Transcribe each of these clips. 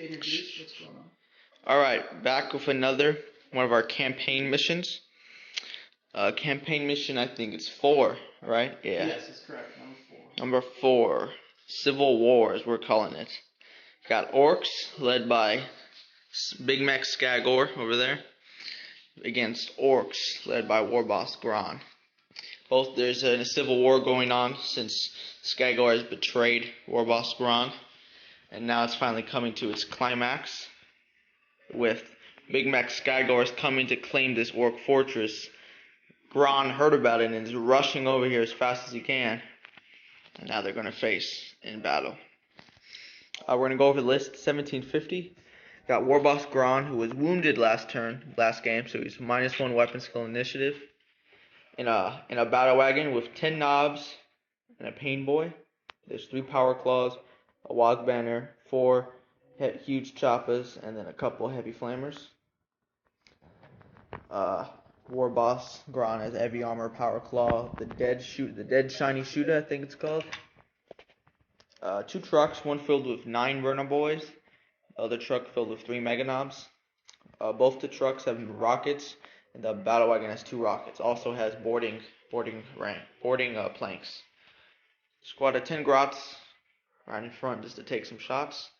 introduce what's going on. Alright, back with another one of our campaign missions. Campaign mission, I think it's 4, right? Yeah. Yes, that's correct. Number 4. Civil War, as we're calling it. Got Orks, led by Big Mac Skagor over there, against Orks, led by War Boss Gronn. There's a civil war going on since Skagor has betrayed War Boss Gronn, and now it's finally coming to its climax, with Big Mac Skagor is coming to claim this Orc fortress. Gronn heard about it and is rushing over here as fast as he can, and now they're going to face in battle. We're going to go over the list. 1750. Got War Boss Gronn, who was wounded last game, so he's -1 weapon skill initiative. In a battle wagon with 10 nobz and a pain boy. There's 3 power claws, a WAAAGHH banner, 4 huge choppas, and then a couple heavy flamers. War Boss Gronn has heavy armor, power claw, the dead shiny shooter, I think it's called. 2 trucks, one filled with 9 burner boys, the other truck filled with 3 mega nobz. Both the trucks have rockets, and the battle wagon has 2 rockets. Also has boarding planks. Squad of 10 grots right in front just to take some shots.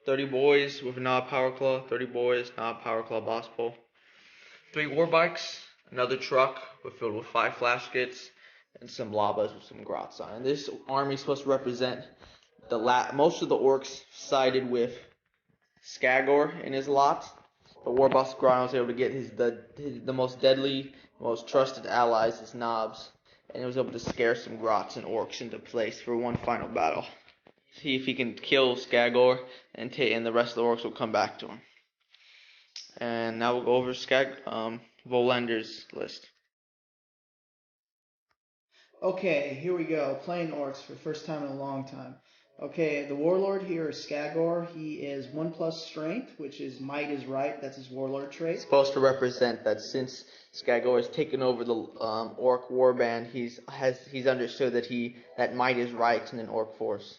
30 boys with a knob power claw, 30 boys, knob power claw boss pole. 3 war bikes, another truck filled with 5 flash kits, and some labas with some grots on. And this army is supposed to represent most of the orcs sided with Skagor in his lot. But War Boss Gronn was able to get the most deadly, most trusted allies, his nobz, and he was able to scare some grots and orcs into place for one final battle. See if he can kill Skagor, and the rest of the orcs will come back to him. And now we'll go over Volander's list. Okay, here we go. Playing Orcs for the first time in a long time. Okay, the warlord here is Skagor. He is 1+ strength, which is might is right. That's his warlord trait. It's supposed to represent that since Skagor has taken over the orc warband, he's understood that might is right in an orc force.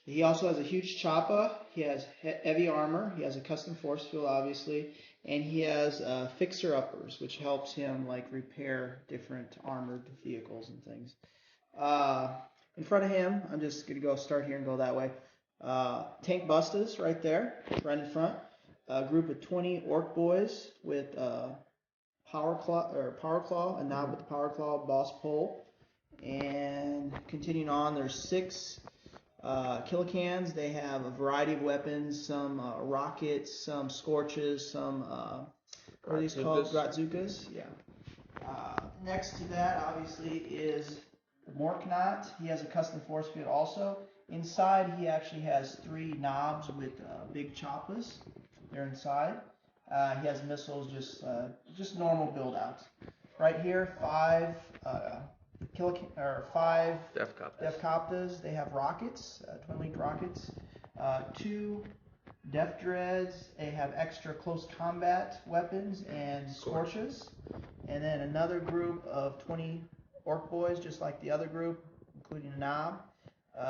He also has a huge choppa. He has heavy armor. He has a custom force field, obviously, and he has fixer uppers, which helps him repair different armored vehicles and things. In front of him, I'm just going to start here and go that way. Tank Bustas right there, right in front. A group of 20 orc boys with power claw, a knob with the power claw, boss pole. And continuing on, there's 6 killicans. They have a variety of weapons, some rockets, some scorches, some what are these called? Grotzukas. Yeah. Next to that, obviously, is Morknot. He has a custom force field also. Inside, he actually has 3 nobz with big choppas. They're inside. He has missiles, just normal build outs. Right here, 5 Def-Coptas. They have rockets, twin-linked rockets. 2 Def Dreads. They have extra close combat weapons and scorches. And then another group of 20 orc boys, just like the other group, including a knob.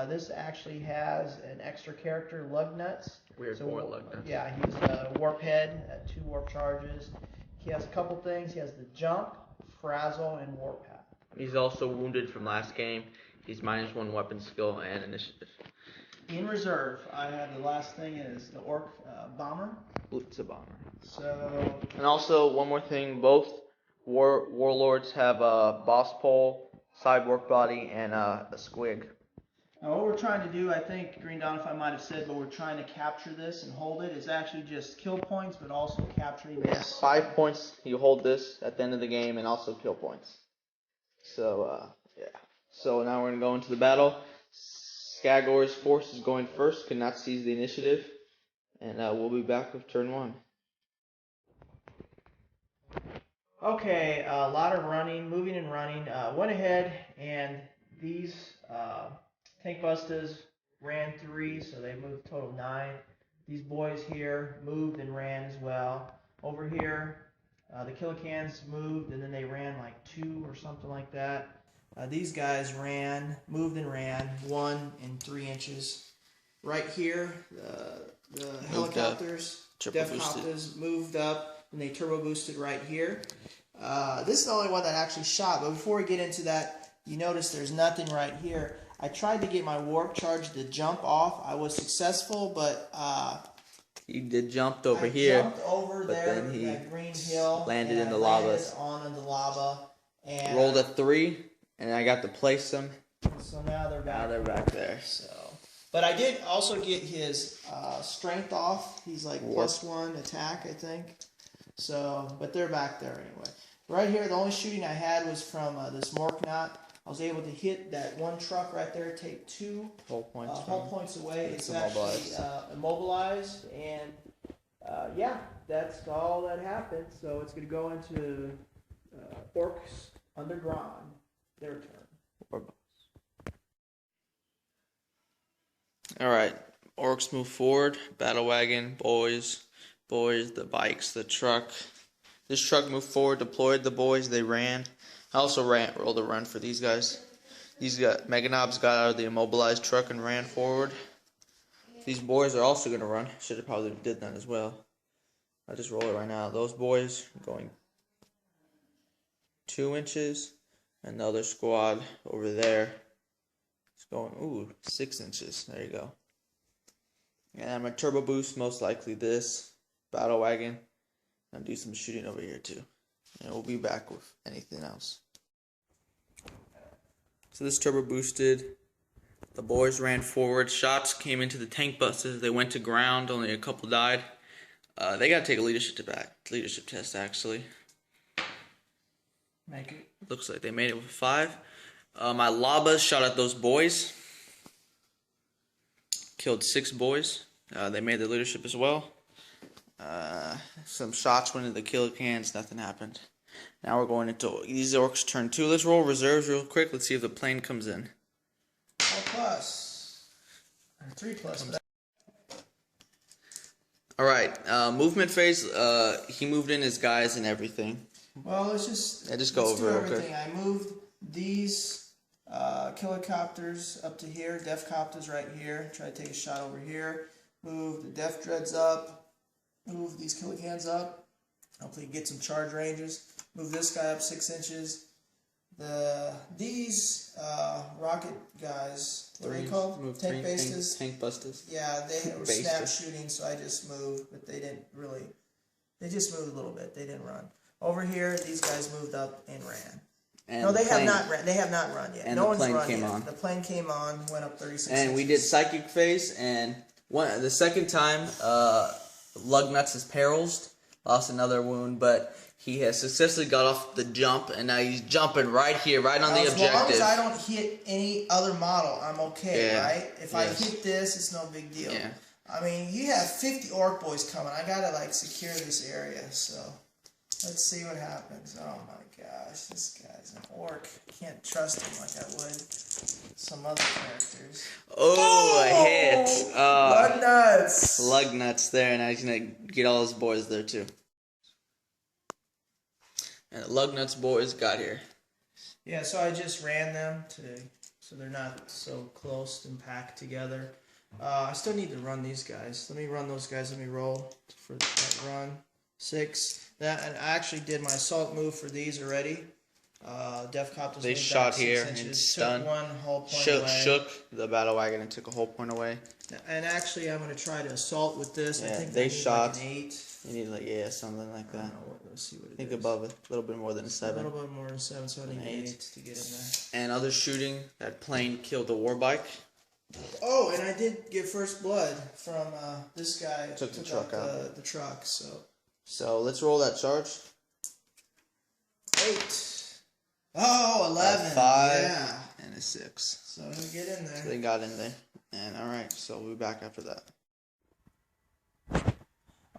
This actually has an extra character, Lugnutz. Weirdboy Lugnutz. Yeah, he's a warp head, 2 warp charges. He has a couple things. He has the jump, frazzle, and warp hat. He's also wounded from last game. He's -1 weapon skill and initiative. In reserve, I have the last thing is the orc bomber. It's a bomber. So. And also one more thing, both warlords have a boss pole, cyborg body, and a squig. Now what we're trying to do, I think Greendawnify might have said, but we're trying to capture this and hold it. It's actually just kill points, but also capturing this. Yeah, 5 points. You hold this at the end of the game, and also kill points. So yeah. So now we're gonna go into the battle. Skagor's force is going first. Cannot seize the initiative, and we'll be back with turn 1. Okay, a lot of moving and running. Went ahead, and these Tank Bustas ran 3, so they moved a total of 9. These boys here moved and ran as well. Over here, the killicans moved, and then they ran 2 or something like that. These guys moved and ran 1 and 3 inches. right here, the helicopters, Def moved up, and they turbo boosted right here. This is the only one that actually shot, but before we get into that, you notice there's nothing right here. I tried to get my warp charge to jump off. I was successful, but he did jumped over here. Jumped over but there, then he that green hill, landed in the lava. On the lava, and rolled a 3, and I got to place them. So now they're back. Now they're back there. So, but I did also get his strength off. He's like +1 attack, I think. So, but they're back there anyway. Right here, the only shooting I had was from this Morknot. I was able to hit that one truck right there, take 2 whole points away. It's actually immobilized, and yeah, that's all that happened. So it's going to go into Orks under Gronn, their turn. All right, Orks move forward. Battle wagon, boyz, the bikes, the truck. This truck moved forward, deployed the boyz. They ran. I also rolled a run for these guys. Mega nobz got out of the immobilized truck and ran forward. These boyz are also going to run. Should have probably did that as well. I'll just roll it right now. Those boyz are going 2 inches. Another squad over there is going 6 inches. There you go. And I'm going to turbo boost most likely this battle wagon. And do some shooting over here too. And we'll be back with anything else. So this turbo boosted. The boyz ran forward. Shots came into the tank buses. They went to ground. Only a couple died. They got to take a leadership test actually. Make it. Looks like they made it with 5. My labas shot at those boyz. Killed 6 boyz. They made the leadership as well. Some shots went into the kill cans. Nothing happened. Now we're going into these Orks turn 2. Let's roll reserves real quick. Let's see if the plane comes in. 4+. 3+. All right. Movement phase. He moved in his guys and everything. Well, let's just go over everything. I moved these kilicopters up to here. Def copters right here. Try to take a shot over here. Move the def dreads up. Move these kilicans up. Hopefully get some charge ranges. Move this guy up 6 inches. These rocket guys, what are they called? Tank bastas. Tank busters. Yeah, they were snap shooting, so I just moved, but they didn't really. They just moved a little bit. They didn't run. Over here, these guys moved up and ran. And no, they have not ran. They have not run yet. And no one's run yet. On. The plane came on, went up 36 and inches. We did psychic phase, and the second time, Lugnutz is paralyzed, lost another wound, but he has successfully got off the jump, and now he's jumping right here, right on the objective. As long as I don't hit any other model, I'm okay, right? If I hit this, it's no big deal. Yeah. I mean, you have 50 orc boys coming. I gotta secure this area, so let's see what happens. Oh my gosh, this guy's an orc. Can't trust him like I would some other characters. Oh, a hit! Lugnutz! Lugnutz there, and he's gonna get all his boys there too. And the Lugnutz boys got here. Yeah, so I just ran them so they're not so close and packed together. I still need to run these guys. Let me run those guys. Let me roll for that run. 6. And I actually did my assault move for these already. Def Copters. They shot here and stunned. Took 1 whole point away. Shook the battle wagon and took a whole point away. And actually, I'm going to try to assault with this. Yeah, I think they shot. Like an 8. You need something like that. Let's see what it is. I think above it, a little bit more than a 7. A little bit more than 7, so I need an 8 to get in there. And other shooting, that plane killed the war bike. Oh, and I did get first blood from this guy. Took the truck out. The truck, So let's roll that charge. 8. Oh, 11. 5 yeah. and a 6. So he'll get in there. So they got in there. And alright, so we'll be back after that.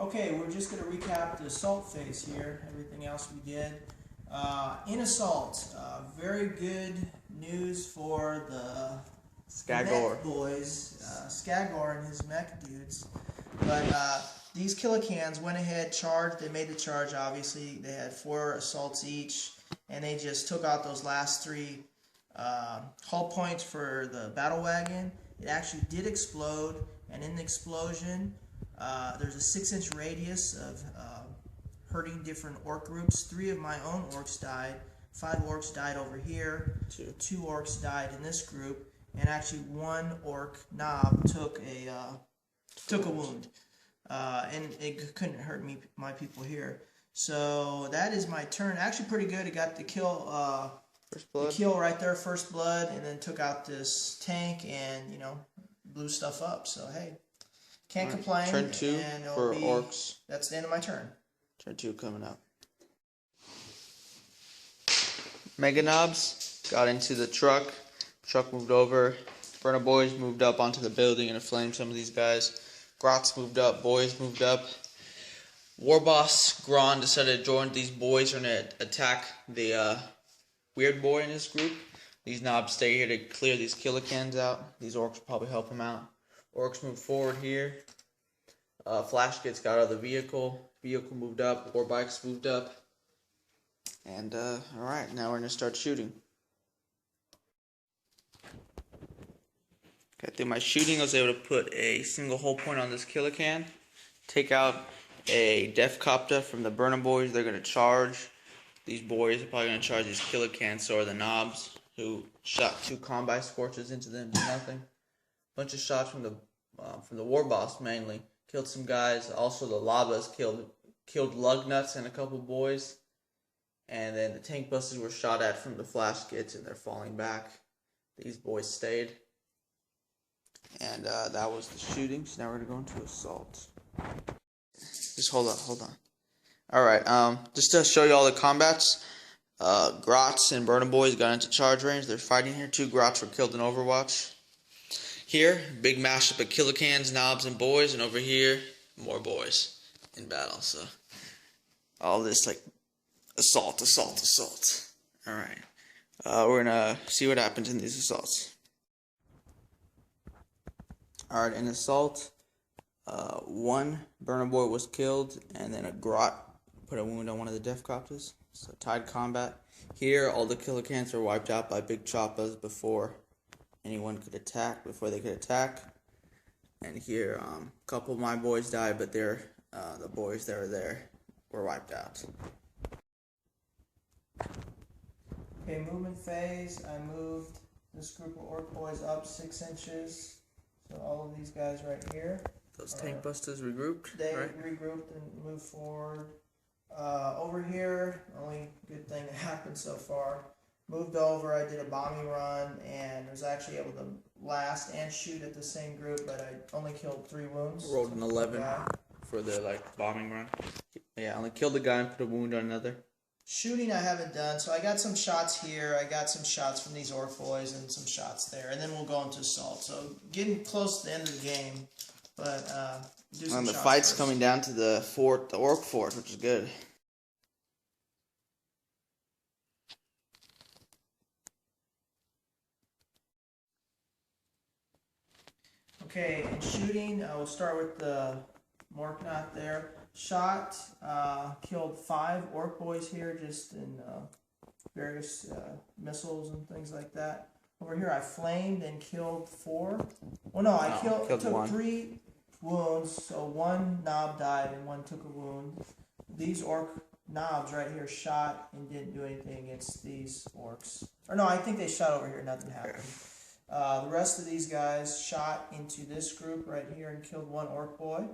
Okay, we're just going to recap the assault phase here. Everything else we did. In assault, very good news for the Skagor mech boys, Skagor and his mech dudes. But these kilicans went ahead, charged. They made the charge, obviously. They had 4 assaults each, and they just took out those last 3 hull points for the battle wagon it actually did explode, and in the explosion, there's a 6-inch radius of hurting different orc groups. 3 of my own orcs died. 5 orcs died over here. 2 orcs died in this group, and actually 1 orc knob took a wound, and it couldn't hurt my people here. So that is my turn. Actually, pretty good. It got the kill. First blood. The kill right there, first blood, and then took out this tank and blew stuff up. So hey, can't complain. Turn 2 for orcs. That's the end of my turn. Turn 2 coming up. Mega nobz got into the truck. Truck moved over. Burner boys moved up onto the building and inflamed some of these guys. Grots moved up. Boys moved up. War boss Gronn decided to join these boys and attack the Weirdboy in his group. These nobs stay here to clear these killer cans out. These orcs will probably help him out. Orcs moved forward here. Flash gets got out of the vehicle. Vehicle moved up. War bikes moved up. And alright, now we're going to start shooting. Okay, through my shooting, I was able to put a single hull point on this killer can. Take out a death copter from the burner boys. They're going to charge. These boys are probably going to charge these killer cans, so are the nobs, who shot 2 combat scorches into them, did nothing. Bunch of shots from the war boss mainly. Killed some guys. Also the lavas killed Lugnutz and a couple boys. And then the tank busters were shot at from the flash kits, and they're falling back. These boys stayed. And that was the shooting. So now we're going to go into assault. Just hold on. Alright, just to show you all the combats. Grots and burner boys got into charge range. They're fighting here. 2 Grots were killed in Overwatch. Here, big mashup of killer cans, nobs, and boys. And over here, more boys in battle. So, all this like assault. Alright. We're gonna see what happens in these assaults. Alright, in assault, 1 burner boy was killed, and then a Grot put a wound on one of the death copters. So tied combat. Here, all the killer cans were wiped out by big choppers before anyone could attack, And here, a couple of my boys died, but the boys that were there were wiped out. Okay, movement phase. I moved this group of orc boys up 6 inches. So all of these guys right here. Those tank busters regrouped. They regrouped and moved forward. Over here, only good thing that happened so far. Moved over, I did a bombing run, and was actually able to blast and shoot at the same group, but I only killed 3 wounds. Rolled an 11 for the bombing run. Yeah, only killed a guy and put a wound on another. Shooting I haven't done, so I got some shots here, I got some shots from these orc boys and some shots there, and then we'll go into assault. So getting close to the end of the game, but do some shots. The fight's first. Coming down to the fort, the orc fort, which is good. Okay, in shooting, we'll start with the Morknot there. Shot, killed 5 orc boys here, just in various missiles and things like that. Over here, I flamed and killed 4. Well, no, I took 3 wounds, so 1 knob died and 1 took a wound. These orc knobs right here shot and didn't do anything against these orcs. Or no, I think they shot over here, nothing happened. The rest of these guys shot into this group right here and killed 1 orc boy.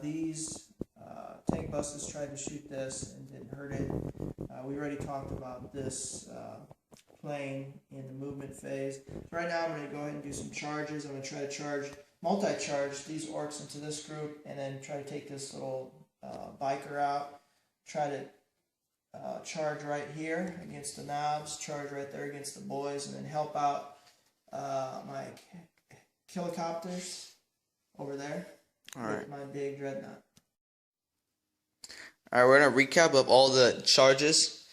These tank busters tried to shoot this and didn't hurt it. We already talked about this playing in the movement phase. So right now I'm going to go ahead and do some charges. I'm going to try to multi-charge these orcs into this group, and then try to take this little biker out. Try to charge right here against the nobs, charge right there against the boys, and then help out my helicopters over there. Alright. My big dreadnought. Alright, we're going to recap of all the charges.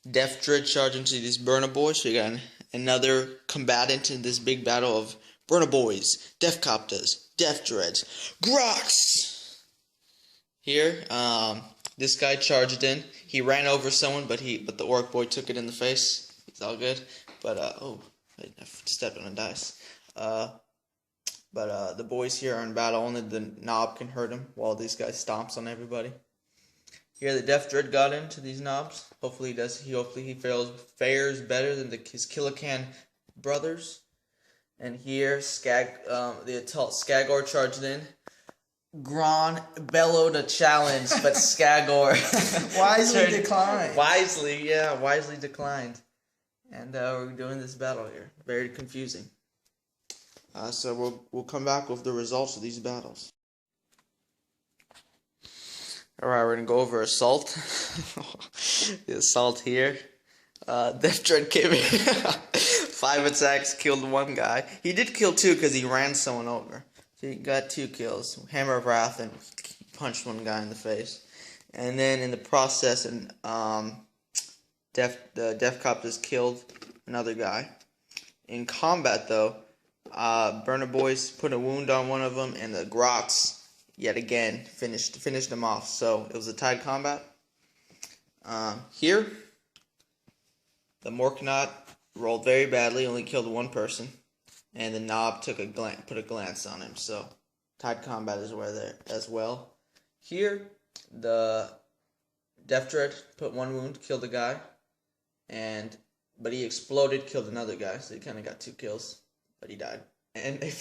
Death Dread charge into these burner boys. So you got another combatant in this big battle of burner boys, death copters, death dreads, grots. Here, this guy charged in. He ran over someone, but the orc boy took it in the face. It's all good. But oh, I stepped on a dice. But the boys here are in battle. Only the nob can hurt him while these guys stomps on everybody. Here the Death Dread got into these nobs. Hopefully he does. Hopefully he fares better than his Killacan brothers. And here the Skagor charged in. Gronn bellowed a challenge, but Skagor wisely declined. Wisely declined. And we're doing this battle here. Very confusing. So we'll come back with the results of these battles. Alright, we're gonna go over assault. The assault here. Death Dread came in. 5 attacks, killed 1 guy. He did kill 2 because he ran someone over. So he got 2 kills. Hammer of Wrath and punched 1 guy in the face. And then in the process, the Death Copters killed another guy. In combat though, Burner Boys put a wound on one of them, and the Grotz yet again finished him off. So it was a tied combat. Here, the Morknot rolled very badly, only killed 1 person, and the Nob put a glance on him. So tied combat is where there as well. Here, the Death Dread put 1 wound, killed a guy, but he exploded, killed another guy. So he kind of got 2 kills, but he died. And they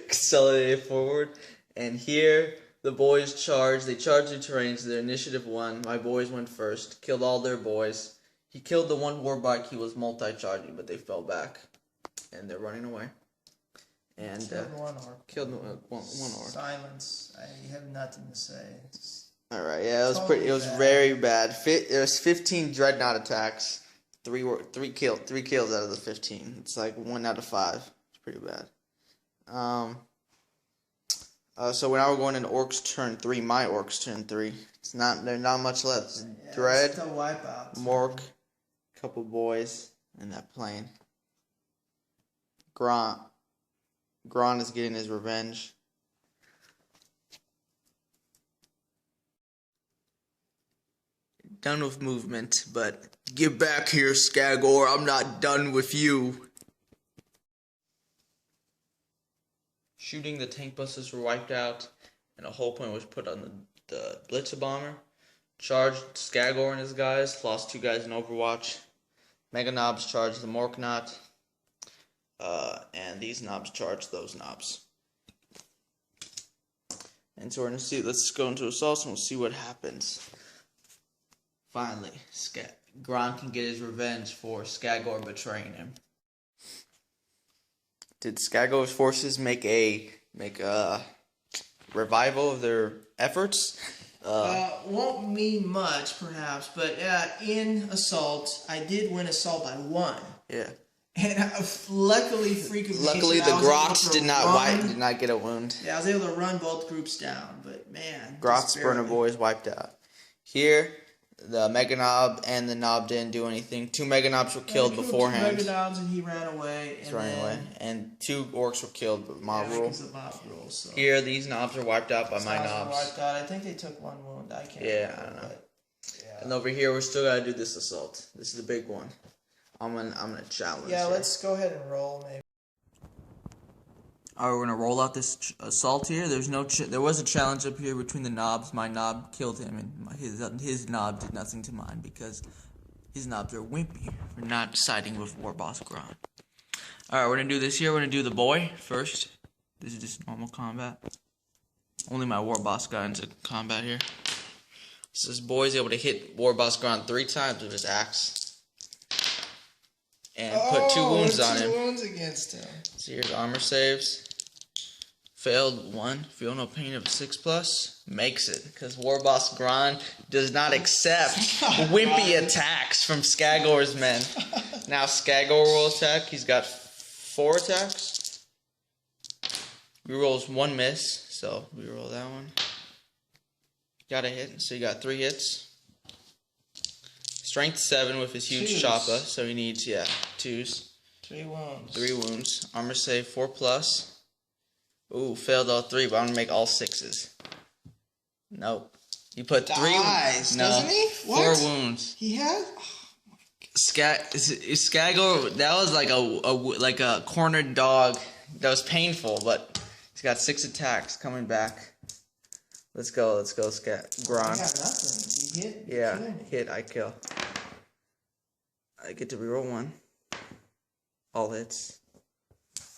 accelerated forward. And here, the boys charged. They charged the terrain, so their initiative won. My boys went first, killed all their boys. He killed the 1 warbike. He was multi-charging, but they fell back, and they're running away. And killed 1 orc. Killed one orc. Silence. I have nothing to say. All right, yeah, it was pretty. It was very bad. There was 15 dreadnought attacks. 3 kills out of the 15. It's like 1 out of 5. It's pretty bad. So now we're going into Orcs turn 3. My Orcs turn 3. There's not much left. Yeah, Dread, still wipeouts. Mork, couple boys in that plane. Gronn is getting his revenge. Done with movement, but get back here, Skagor. I'm not done with you. Shooting, the tank buses were wiped out, and a whole point was put on the Blitzer bomber. Charged Skagor and his guys, lost 2 guys in Overwatch. Mega Nobs charged the Morknot, and these Nobs charged those Nobs. And so we're gonna see. Let's go into assault, and we'll see what happens. Finally, Gronn can get his revenge for Skagor betraying him. Did Skagor's forces make a revival of their efforts? Won't mean much, perhaps, but in assault, I did win assault by 1. Yeah. And luckily, the Grotz did not get a wound. Yeah, I was able to run both groups down, but man, Grotz Burner Boys wiped out. Here, the Mega Nob and the Nob didn't do anything. 2 Mega Nobs were killed beforehand. 2 Mega Nobs and he ran away. And 2 Orcs were killed by mob rule. So. Here, these Nobs are wiped out by my Nobs. Wiped out. I think they took 1 wound. I can't. Yeah, I don't know. And over here, we're still gotta do this assault. This is the big one. I'm gonna challenge. Yeah, let's go ahead and roll, maybe. Alright, we're gonna roll out this assault here. There was a challenge up here between the Nobs. My Nob killed him, and his Nob did nothing to mine because his Nobs are wimpy for not siding with War Boss Gronn. Alright, we're gonna do this here. We're gonna do the boy first. This is just normal combat. Only my War Boss got into combat here. So this boy's able to hit War Boss Gronn 3 times with his axe. And put 2 wounds on him. 2 wounds against him. So here's armor saves. Failed 1. Feel no pain of 6+. Makes it. Because War Boss Gronn does not accept wimpy attacks from Skagor's men. Now Skagor will attack. He's got 4 attacks. Rerolls 1 miss. So reroll that one. Got a hit. So you got 3 hits. Strength 7 with his huge choppa, so he needs 2s. 3 wounds. 3 wounds. Armor save 4+. Ooh, failed all 3, but I'm gonna make all 6s. Nope. He put 3. Doesn't he? What? 4 wounds. He has. Skagor. That was like a cornered dog That was painful, but he's got 6 attacks coming back. Let's go, Gronn. I got nothing. You hit. Yeah, hit, I kill. I get to reroll 1. All hits.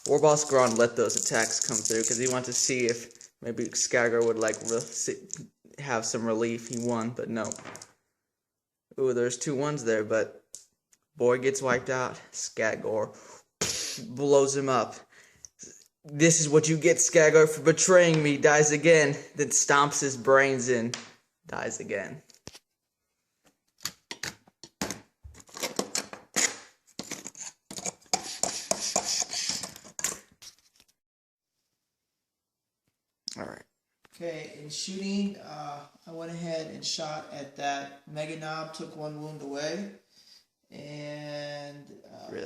War Boss Gronn let those attacks come through because he wanted to see if maybe Skagor would like have some relief. He won, but no. Ooh, there's 2 1s there, but boy gets wiped out. Skagor blows him up. This is what you get, Skagor, for betraying me. Dies again. Then stomps his brains in. Dies again. Alright. Okay, in shooting, I went ahead and shot at that Mega Knob, took 1 wound away. And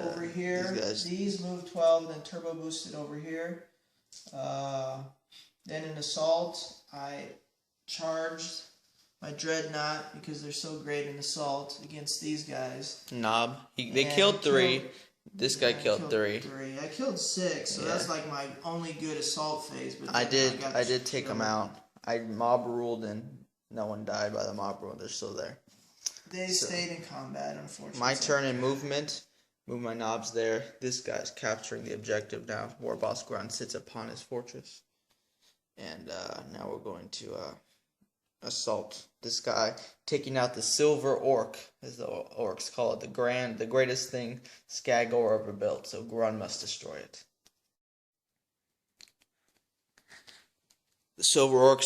over here, these moved 12 and then turbo boosted over here. Then in assault, I charged my dreadnought because they're so great in assault against these guys. Knob. They killed 3. This guy killed 3. I killed 6, so that's like my only good assault phase. But I did take them out. I mob ruled and no one died by the mob rule. They're still there. They stayed in combat, unfortunately. My turn in movement. Move my knobs there. This guy's capturing the objective now. War Boss Gronn sits upon his fortress. And now we're going to assault this guy, taking out the silver orc, as the orcs call it, the greatest thing Skagor ever built. So Gronn must destroy it. The silver orc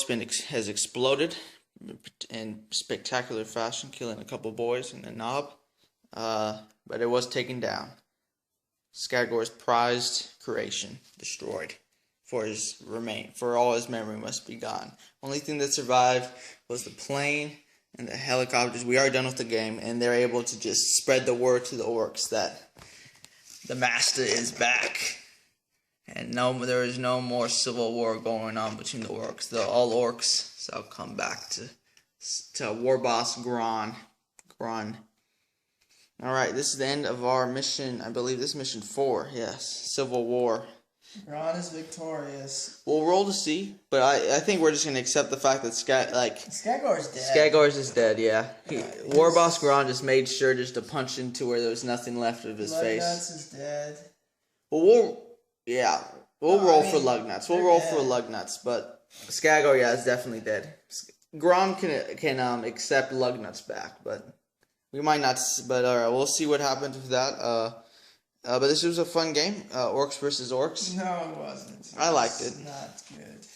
has exploded in spectacular fashion, killing a couple boys and a knob, but it was taken down. Skagor's prized creation destroyed. For all his memory must be gone. Only thing that survived was the plane and the helicopters. We are done with the game, and they're able to just spread the word to the orcs that the master is back. And there is no more civil war going on between the orcs. All orcs shall come back to War Boss Gronn. Alright, this is the end of our mission. I believe this is mission 4. Yes, Civil War. Gronn is victorious. We'll roll to see, but I think we're just going to accept the fact that Skagor's dead. Skagor's is dead, yeah. War Boss Gronn just made sure just to punch into where there was nothing left of his face. Lugnutz is dead. Well, we'll roll for Lugnutz. We'll roll for Lugnutz, but Skagor, yeah, is definitely dead. Gronn can accept Lugnutz back, but we might not. But alright, we'll see what happens with that. But this was a fun game, Orks versus Orks. No, it wasn't. I liked it. Not good.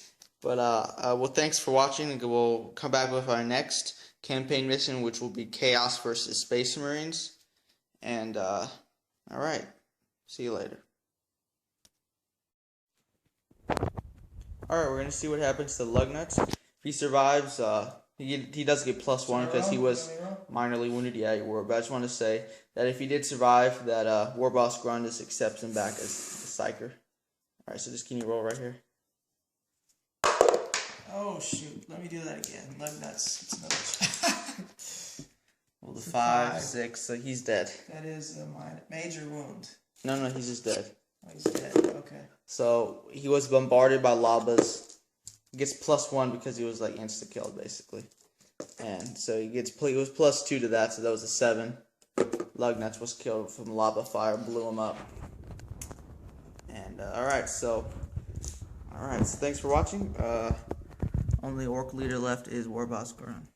But well, thanks for watching, and we'll come back with our next campaign mission, which will be Chaos versus Space Marines. And all right, see you later. Alright, we're going to see what happens to Lugnutz. If he survives, he does get +1 because he was minorly wounded. Yeah, you were. But I just want to say that if he did survive, that War Boss Gronn just accepts him back as a psyker. Alright, so just can you roll right here? Oh, shoot. Let me do that again. Lugnutz. Well, the 5, 6, so he's dead. That is a major wound. No, he's just dead. Oh, he's dead. Okay. So he was bombarded by lavas. He gets +1 because he was like insta killed basically, and so he was +2 to that, so that was a 7. Lugnutz was killed from lava fire, blew him up. And alright, so thanks for watching. Only orc leader left is War Boss Gronn.